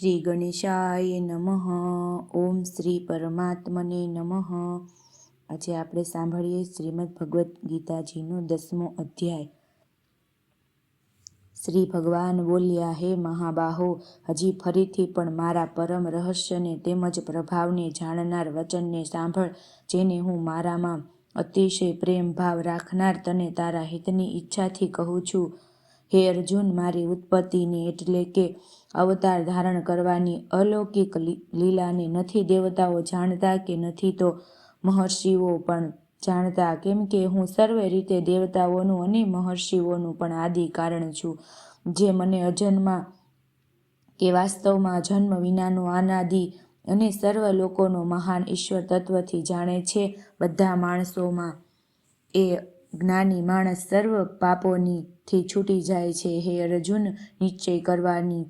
શ્રી ગણેશાય નમઃ. ઓમ શ્રી પરમાત્મને નમઃ. આજે આપણે સાંભળીએ શ્રીમદ ભગવદ્ ગીતાજીનો 10મો અધ્યાય. શ્રી ભગવાન બોલ્યા, હે મહાબાહો, હજી ફરીથી પણ મારા પરમ રહસ્યને તેમજ પ્રભાવને જાણનાર વચનને સાંભળ, જેને હું મારામાં અતિશય પ્રેમ ભાવ રાખનાર તને તારા હિતની ઈચ્છાથી કહું છું. હે અર્જુન, મારી ઉત્પત્તિને એટલે કે અવતાર ધારણ કરવાની અલૌકિક લીલાને નથી દેવતાઓ જાણતા કે નથી તો મહર્ષિઓ પણ જાણતા, કેમ કે હું સર્વે રીતે દેવતાઓનું અને મહર્ષિઓનું પણ આદિ કારણ છું, જે મને અજન્મા કે વાસ્તવમાં જન્મ વિનાનો અનાદિ અને સર્વ લોકોનો મહાન ઈશ્વર તત્વથી જાણે છે. બધા માણસોમાં એ જ્ઞાની માણસ સર્વ પાપોથી છૂટી જાય છે. હે અર્જુન, નિશ્ચય કરવાની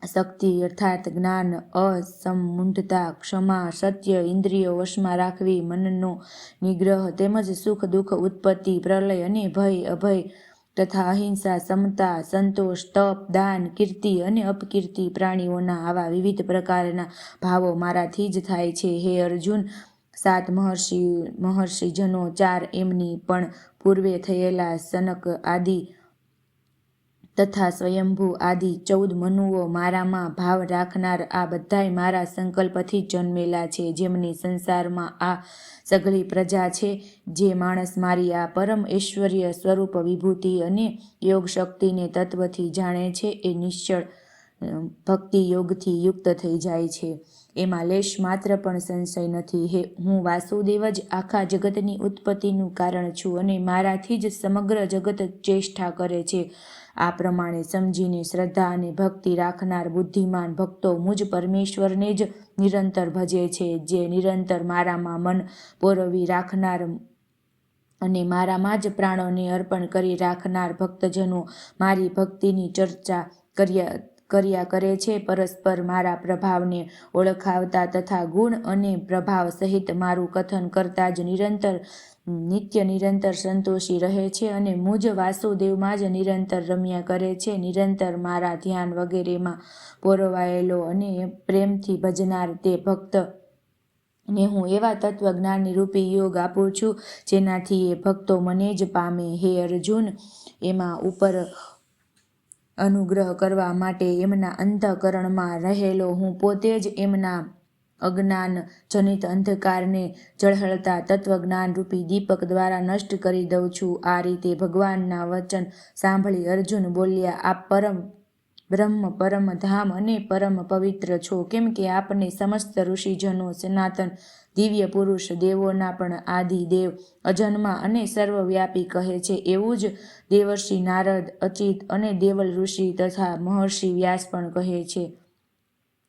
શક્તિ અર્થાત જ્ઞાન, અસમૂઢતા, ક્ષમા, સત્ય, ઇન્દ્રિયો વશમાં રાખવી, મનનો નિગ્રહ તેમજ સુખ દુઃખ, ઉત્પત્તિ, પ્રલય અને ભય અભય તથા અહિંસા, સમતા, સંતોષ, તપ, દાન, કીર્તિ અને અપકીર્તિ, પ્રાણીઓના આવા વિવિધ પ્રકારના ભાવો મારાથી જ થાય છે. હે અર્જુન, 7 મહર્ષિજનો, 4 એમની પણ પૂર્વે થયેલા સનક આદિ તથા સ્વયંભૂ આદિ 14 મનુઓ મારામાં ભાવ રાખનાર, આ બધાય મારા સંકલ્પથી જ જન્મેલા છે, જેમની સંસારમાં આ સઘળી પ્રજા છે. જે માણસ મારી આ પરમ ઐશ્વર્ય સ્વરૂપ વિભૂતિ અને યોગ શક્તિને તત્વથી જાણે છે, એ નિશ્ચળ ભક્તિ યોગથી યુક્ત થઈ જાય છે. એમાં લેશ માત્ર પણ સંશય નથી. હું વાસુદેવ જ આખા જગતની ઉત્પત્તિનું કારણ છું અને મારાથી જ સમગ્ર જગત ચેષ્ટા કરે છે. આ પ્રમાણે સમજીને શ્રદ્ધા અને ભક્તિ રાખનાર બુદ્ધિમાન ભક્તો મુજ પરમેશ્વરને જ નિરંતર ભજે છે. જે નિરંતર મારામાં મન પોરવી રાખનાર અને મારામાં જ પ્રાણોને અર્પણ કરી રાખનાર ભક્તજનો મારી ભક્તિની ચર્ચા કર્યા કરે છે. પરસ્પર મારા પ્રભાવને ઓળખાવતા તથા ગુણ અને પ્રભાવ સહિત મારું કથન કરતા જ નિત્ય નિરંતર સંતોષી રહે છે અને મુજ વાસુદેવમાં જ નિરંતર રમ્યા કરે છે. નિરંતર મારા ધ્યાન વગેરેમાં પોરવાયેલો અને પ્રેમથી ભજનાર તે ભક્ત ને હું એવા તત્વજ્ઞાનની રૂપી યોગ આપું છું, જેનાથી એ ભક્તો મને જ પામે. હે અર્જુન, એમાં ઉપર અનુગ્રહ કરવા માટે એમના અંતઃકરણમાં રહેલો હું પોતે જ એમના અજ્ઞાન જનિત અંધકારને ઝળહળતા તત્વજ્ઞાન રૂપી દીપક દ્વારા નષ્ટ કરી દઉં છું. આ રીતે ભગવાનના વચન સાંભળી અર્જુન બોલ્યા, આપ પરમ બ્રહ્મ, પરમ ધામ અને પરમ પવિત્ર છો, કેમ કે આપને સમસ્ત ઋષિજનો, સનાતન દિવ્ય પુરુષ, દેવોના પણ આદિ દેવ, અજન્મા અને સર્વવ્યાપી કહે છે. એવું જ દેવર્ષિ નારદ, અચિત અને દેવલ ઋષિ તથા મહર્ષિ વ્યાસ પણ કહે છે.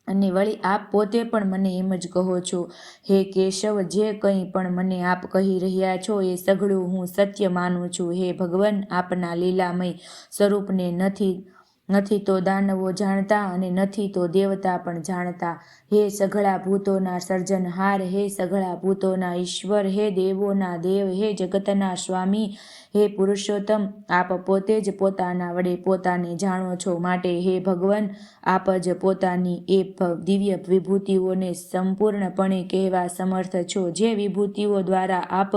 અને વળી આપ પોતે પણ મને એમ જ કહો છો. હે કેશવ, જે કંઈ પણ મને આપ કહી રહ્યા છો એ સઘળું હું સત્ય માનું છું. હે ભગવાન, આપના લીલામય સ્વરૂપને નથી તો દાનવો જાણતા અને નથી તો દેવતા પણ જાણતા. હે સઘળા ભૂતોના સર્જનહાર, હે સઘળા ભૂતોના ઈશ્વર, હે દેવોના દેવ, હે જગતના સ્વામી, હે પુરુષોત્તમ, આપ પોતે જ પોતાના વડે પોતાને જાણો છો. માટે હે ભગવાન, આપ જ પોતાની એ દિવ્ય વિભૂતિઓને સંપૂર્ણપણે કહેવા સમર્થ છો. જે વિભૂતિઓ દ્વારા આપ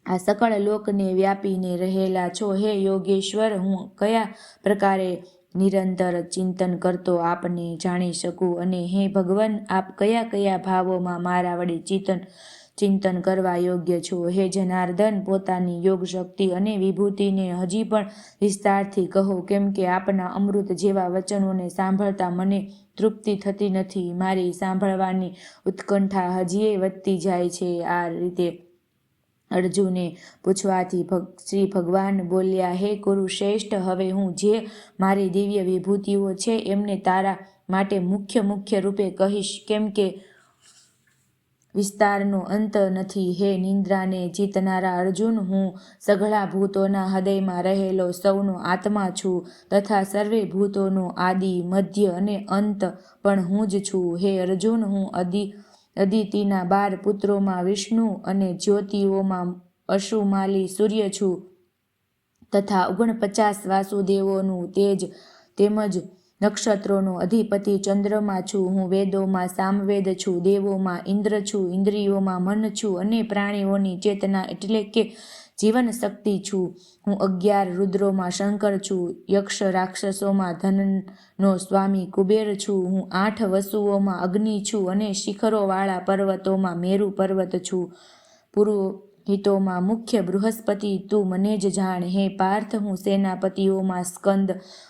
આ સકળ લોકને વ્યાપીને રહેલા છો. હે યોગેશ્વર, હું કયા પ્રકારે નિરંતર ચિંતન કરતો આપને જાણી શકું? અને હે ભગવાન, આપ કયા કયા ભાવોમાં મારા વડે ચિંતન કરવા યોગ્ય છો? હે જનાર્દન, પોતાની યોગ શક્તિ અને વિભૂતિને હજી પણ વિસ્તારથી કહો, કેમ કે આપના અમૃત જેવા વચનોને સાંભળતા મને તૃપ્તિ થતી નથી. મારી સાંભળવાની ઉત્કંઠા હજીએ વધતી જાય છે. આ રીતે અર્જુને પૂછવાથી શ્રી ભગવાન બોલ્યા, હે કુરુશ્રેષ્ઠ, હવે હું જે મારી દિવ્ય વિભૂતિઓ છે એમને તારા માટે મુખ્ય રૂપે કહીશ, કેમ કે વિસ્તારનો અંત નથી. હે નિંદ્રાને જીતનારા અર્જુન, હું સઘળા ભૂતોના હૃદયમાં રહેલો સૌનો આત્મા છું તથા સર્વે ભૂતોનો આદિ, મધ્ય અને અંત પણ હું જ છું. હે અર્જુન, હું અદિતિના 12 પુત્રોમાં વિષ્ણુ અને જ્યોતિઓમાં અશુમાલી સૂર્ય છું તથા 49 વાસુદેવોનું તેજ તેમજ નક્ષત્રોનો અધિપતિ ચંદ્રમાં છું. હું વેદોમાં સામવેદ છું. દેવોમાં ઇન્દ્ર છું. ઇન્દ્રિયોમાં મન છું અને પ્રાણીઓની ચેતના એટલે કે જીવન શક્તિ છું. હું 11 રુદ્રોમાં શંકર છું. યક્ષ રાક્ષસોમાં ધનનો સ્વામી કુબેર છું. હું 8 વસુઓમાં અગ્નિ છું અને શિખરોવાળા પર્વતોમાં મેરુ પર્વત છું. પુરોહિતોમાં મુખ્ય બૃહસ્પતિ તું મને જ જાણ. હે પાર્થ, હું સેનાપતિઓમાં સ્કંદ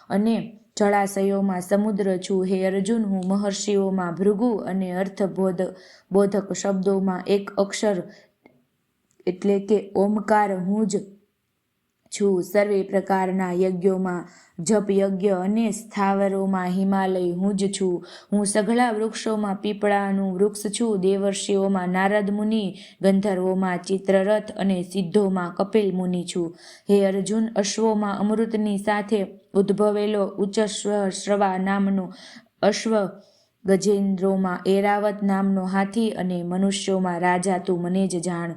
અને જળાશયોમાં સમુદ્ર છું. હે અર્જુન, હું મહર્ષિઓમાં ભૃગુ અને અર્થબોધક શબ્દોમાં એક અક્ષર એટલે કે ઓમકાર હું જ છું. સર્વે પ્રકારના યજ્ઞોમાં જપ યજ્ઞ અને સ્થાવરોમાં હિમાલય હું જ છું. હું સઘળા વૃક્ષોમાં પીપળાનું વૃક્ષ છું. દેવર્ષિઓમાં નારદ મુનિ, ગંધર્વોમાં ચિત્રરથ અને સિદ્ધોમાં કપિલ મુનિ છું. હે અર્જુન, અશ્વોમાં અમૃતની સાથે ઉદ્ભવેલો ઉચ્ચશ્રવા નામનો અશ્વ, ગજેન્દ્રોમાં એરાવત નામનો હાથી અને મનુષ્યોમાં રાજા તું મને જ જાણ.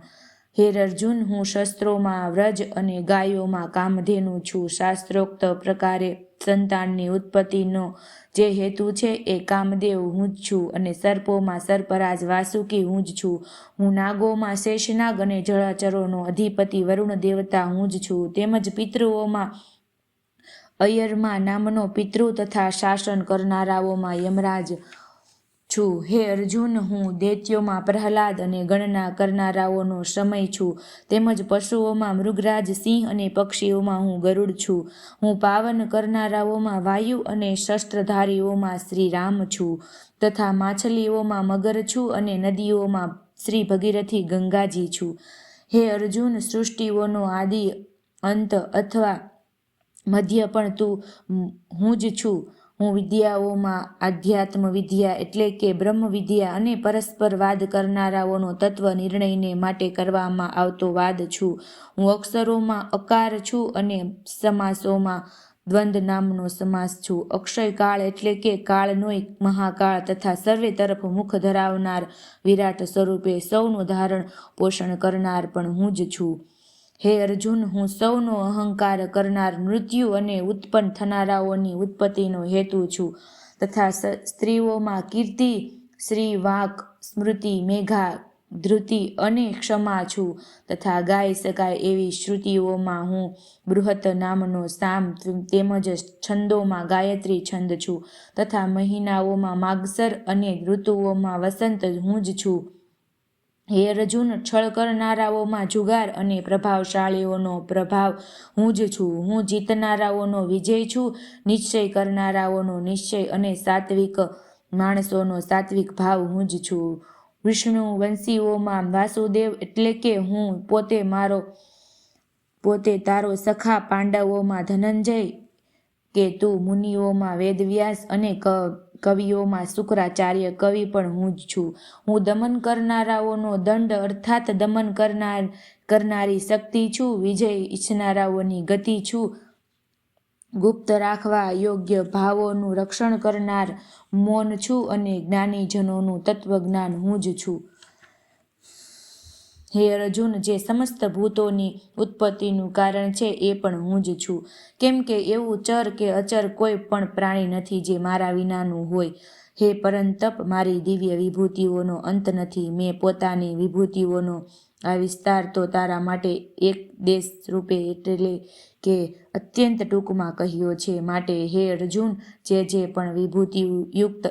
હે અર્જુન, હું શસ્ત્રોમાં વ્રજ અને ગાયોમાં કામધેનુ છું. શાસ્ત્રોક્ત પ્રકારે સંતાનની ઉત્પત્તિનો જે હેતુ છે એ કામદેવ હું જ છું અને સર્પોમાં સર્પરાજ વાસુકી હું જ છું. હું નાગોમાં શેષનાગ અને જળચરોનો અધિપતિ વરુણ દેવતા હું જ છું. તેમજ પિતૃઓમાં અયર્મા નામનો પિતૃ તથા શાસન કરનારાઓમાં યમરાજ છું. હે અર્જુન, હું દૈત્યોમાં પ્રહલાદ અને ગણના કરનારાઓનો સમય છું. તેમજ પશુઓમાં મૃગરાજ સિંહ અને પક્ષીઓમાં હું ગરુડ છું. હું પાવન કરનારાઓમાં વાયુ અને શસ્ત્રધારીઓમાં શ્રી રામ છું. તથા માછલીઓમાં મગર છું અને નદીઓમાં શ્રી ભગીરથી ગંગાજી છું. હે અર્જુન, સૃષ્ટિઓનો આદિ અંત અથવા મધ્ય પણ તું હું જ છું. હું વિદ્યાઓમાં આધ્યાત્મ વિદ્યા એટલે કે બ્રહ્મ વિદ્યા અને પરસ્પર વાદ કરનારાઓનો તત્વ નિર્ણયને માટે કરવામાં આવતો વાદ છું. હું અક્ષરોમાં અકાર છું અને સમાસોમાં દ્વંદ નામનો સમાસ છું. અક્ષય કાળ એટલે કે કાળનોય મહાકાળ તથા સર્વે તરફ મુખ ધરાવનાર વિરાટ સ્વરૂપે સૌનું ધારણ પોષણ કરનાર પણ હું જ છું. હે અર્જુન, હું સૌનો અહંકાર કરનાર મૃત્યુ અને ઉત્પન્ન થનારાઓની ઉત્પત્તિનો હેતુ છું. તથા સ્ત્રીઓમાં કીર્તિ, શ્રી, વાક, સ્મૃતિ, મેઘા, ધૃતિ અને ક્ષમા છું. તથા ગાઈ શકાય એવી શ્રુતિઓમાં હું બૃહત નામનો સામ તેમજ છંદોમાં ગાયત્રી છંદ છું. તથા મહિનાઓમાં માગસર અને ઋતુઓમાં વસંત હું જ છું. હે અર્જુન, છળ કરનારાઓમાં જુગાર અને પ્રભાવશાળીઓનો પ્રભાવ હું જ છું. હું જીતનારાઓનો વિજય છું. નિશ્ચય કરનારાઓનો નિશ્ચય અને સાત્વિક માણસોનો સાત્વિક ભાવ હું જ છું. વિષ્ણુ વંશીઓમાં વાસુદેવ એટલે કે હું પોતે તારો સખા, પાંડવોમાં ધનંજય કે તું, મુનિઓમાં વેદવ્યાસ અને કવિઓમાં શુક્રાચાર્ય કવિ પણ હું જ છું. હું દમન કરનારાઓનો દંડ અર્થાત દમન કરનારી શક્તિ છું. વિજય ઈચ્છનારાઓની ગતિ છું. ગુપ્ત રાખવા યોગ્ય ભાવોનું રક્ષણ કરનાર મૌન છું અને જ્ઞાનીજનોનું તત્વજ્ઞાન હું જ છું. હે અર્જુન, જે સમસ્ત ભૂતોની ઉત્પત્તિનું કારણ છે એ પણ હું જ છું. કેમ કે એવું ચર કે અચર કોઈ પણ પ્રાણી નથી જે મારા વિનાનું હોય. હે પરંતપ, મારી દિવ્ય વિભૂતિઓનો અંત નથી. મેં પોતાની વિભૂતિઓનો આ વિસ્તાર તો તારા માટે એક દેશ રૂપે એટલે કે અત્યંત ટૂંકમાં કહ્યો છે. માટે હે અર્જુન, જે પણ વિભૂતિયુક્ત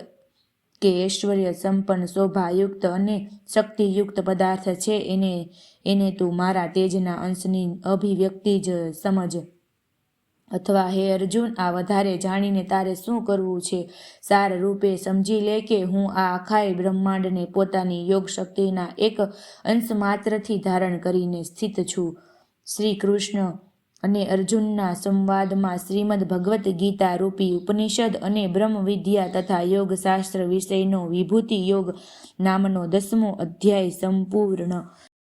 કે ઐશ્વર્ય સંપન્ન, શોભાયુક્ત અને શક્તિયુક્ત પદાર્થ છે એને તું મારા તેજના અંશની અભિવ્યક્તિ જ સમજ. અથવા હે અર્જુન, આ વધારે જાણીને તારે શું કરવું છે? સાર રૂપે સમજી લે કે હું આ આખાય બ્રહ્માંડને પોતાની યોગ શક્તિના એક અંશ માત્રથી ધારણ કરીને સ્થિત છું. શ્રી કૃષ્ણ અને અર્જુનના સંવાદમાં શ્રીમદ ભગવદ્ ગીતા રૂપી ઉપનિષદ અને બ્રહ્મ વિદ્યા તથા યોગશાસ્ત્ર વિષયનો વિભૂતિ યોગ નામનો 10મો અધ્યાય સંપૂર્ણ